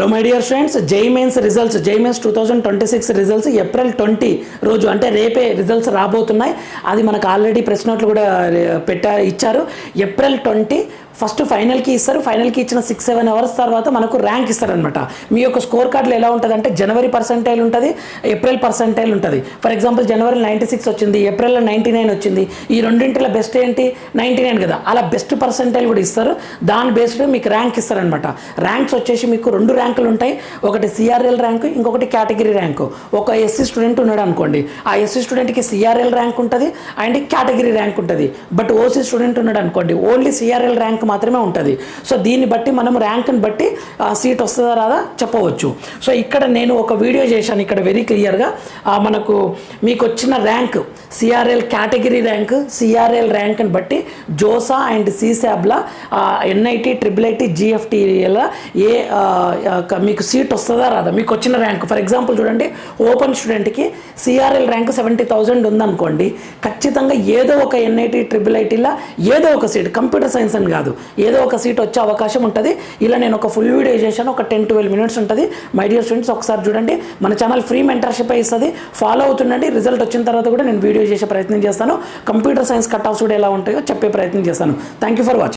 Hello my dear friends, జై mains 2026 results April 20 రోజు అంటే రేపే రిజల్ట్స్ రాబోతున్నాయి. అది మనకు ఆల్రెడీ ప్రెస్ నోట్లు కూడా ఇచ్చారు. ఏప్రిల్ 20 ఫస్ట్ ఫైనల్కి ఇస్తారు. ఫైనల్కి ఇచ్చిన 6-7 అవర్స్ తర్వాత మనకు ర్యాంక్ ఇస్తారనమాట. మీ యొక్క స్కోర్ కార్డులో ఎలా ఉంటుంది అంటే జనవరి పర్సెంటైల్ ఉంటుంది, ఏప్రిల్ పర్సెంటైల్ ఉంటుంది. ఫర్ ఎగ్జాంపుల్ జనవరిలో 96 వచ్చింది, ఏప్రిల్లో 99 వచ్చింది. ఈ రెండింటిలో బెస్ట్ ఏంటి 99 కదా, అలా బెస్ట్ పర్సెంటైల్ కూడా ఇస్తారు. దాని బేస్డ్ మీకు ర్యాంక్ ఇస్తారనమాట. ర్యాంక్స్ వచ్చేసి మీకు 2 ర్యాంకులు ఉంటాయి. ఒకటి సిఆర్ఎల్ ర్యాంకు, ఇంకొకటి కేటగిరీ ర్యాంకు. ఒక ఎస్సీ స్టూడెంట్ ఉన్నాడు అనుకోండి, ఆ ఎస్సీ స్టూడెంట్కి సిఆర్ఎల్ ర్యాంక్ ఉంటుంది అండ్ కేటగిరీ ర్యాంక్ ఉంటుంది. బట్ ఓసీ స్టూడెంట్ ఉన్నాడు అనుకోండి, ఓన్లీ సిఆర్ఎల్ ర్యాంక్ మాత్రమే ఉంటుంది. సో దీన్ని బట్టి మనం ర్యాంక్ని బట్టి సీట్ వస్తుందా రాదా చెప్పవచ్చు. సో ఇక్కడ నేను ఒక వీడియో చేశాను, ఇక్కడ వెరీ క్లియర్గా మనకు మీకు వచ్చిన rank CRL category rank, CRL ర్యాంక్ని బట్టి జోసా అండ్ సిశాబ్లా ఎన్ఐటి, ట్రిపుల్ జిఎఫ్టీల ఏ మీకు సీట్ వస్తుందా రాదా, మీకు వచ్చిన ర్యాంక్. ఫర్ ఎగ్జాంపుల్ చూడండి, ఓపెన్ స్టూడెంట్కి సిఆర్ఎల్ ర్యాంక్ 70,000 ఉందనుకోండి, ఖచ్చితంగా ఏదో ఒక ఎన్ఐటి, ట్రిపుల్ ఐటీలో ఏదో ఒక సీట్, కంప్యూటర్ సైన్స్ అని కాదు, ఏదో ఒక సీట్ వచ్చే అవకాశం ఉంటుంది. ఇలా నేను ఒక ఫుల్ వీడియో చేశాను, ఒక 10-12 మినిట్స్ ఉంటుంది. మై డియర్ స్టూడెంట్స్ ఒకసారి చూడండి. మన ఛానల్ ఫ్రీ మెంటర్షిప్ ఇస్తుంది, ఫాలో అవుతుండండి. రిజల్ట్ వచ్చిన తర్వాత కూడా నేను వీడియో చేసే ప్రయత్నం చేస్తాను. కంప్యూటర్ సైన్స్ కట్ ఆఫ్స్ కూడా ఎలా ఉంటాయో చెప్పే ప్రయత్నం చేస్తాను. Thank you for watching.